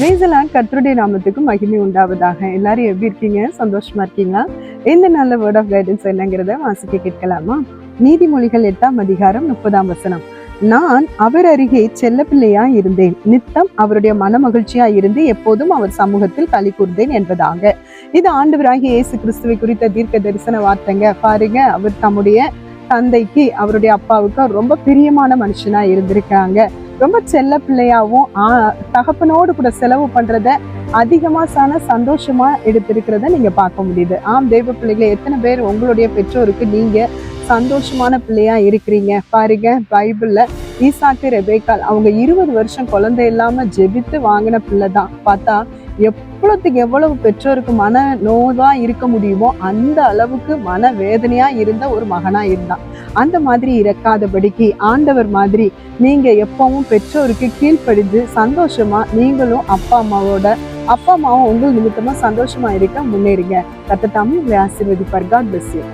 கர்த்தருடைய நாமத்துக்கு மகிமை உண்டாவதாக. எல்லாரும் எப்படி இருக்கீங்க? சந்தோஷமா இருக்கீங்களா? இந்த நல்ல வேர்ட் ஆஃப் கைடன்ஸ் என்னங்கிறத வாசிக்க கேட்கலாமா? நீதிமொழிகள் 8ஆம் அதிகாரம் 30ஆம் வசனம். நான் அவர் அருகே செல்ல பிள்ளையா இருந்தேன், நித்தம் அவருடைய மன மகிழ்ச்சியா இருந்து எப்போதும் அவர் சமூகத்தில் களி கூர்ந்தேன் என்பதாக. இது ஆண்டவராகிய இயேசு கிறிஸ்துவை குறித்த தீர்க்க தரிசன வார்த்தைங்க. பாருங்க, அவர் தம்முடைய தந்தைக்கு, அவருடைய அப்பாவுக்கு ரொம்ப பிரியமான மனுஷனா இருந்திருக்காங்க. ரொம்ப செல்ல பிள்ளையாவும் தகப்பனோடு கூட செலவு பண்றத அதிகமா சந்தோஷமா எடுத்திருக்கிறத நீங்க பார்க்க முடியுது. தெய்வ பிள்ளைகளை, எத்தனை பேர் உங்களுடைய பெற்றோருக்கு நீங்க சந்தோஷமான பிள்ளையா இருக்கிறீங்க? பாருங்க, பைபிள்ல ஈசாக்கு ரெபேக்காள் அவங்க 20 வருஷம் குழந்தை இல்லாம ஜெபித்து வாங்கின பிள்ளை தான். பார்த்தா எவ்வளவுக்கு எவ்வளவு பெற்றோருக்கு மன நோவா இருக்க முடியுமோ அந்த அளவுக்கு மன வேதனையா இருந்த ஒரு மகனா இருந்தான். அந்த மாதிரி இறக்காதபடிக்கு ஆண்டவர் மாதிரி நீங்க எப்பவும் பெற்றோருக்கு கீழ்ப்படிந்து சந்தோஷமா நீங்களும் அப்பா அம்மாவும் உங்கள் நிமித்தமா சந்தோஷமா இருக்க முன்னேறுங்க. கர்த்தர் தாமே உங்களை ஆசீர்வதிப்பார். God bless you.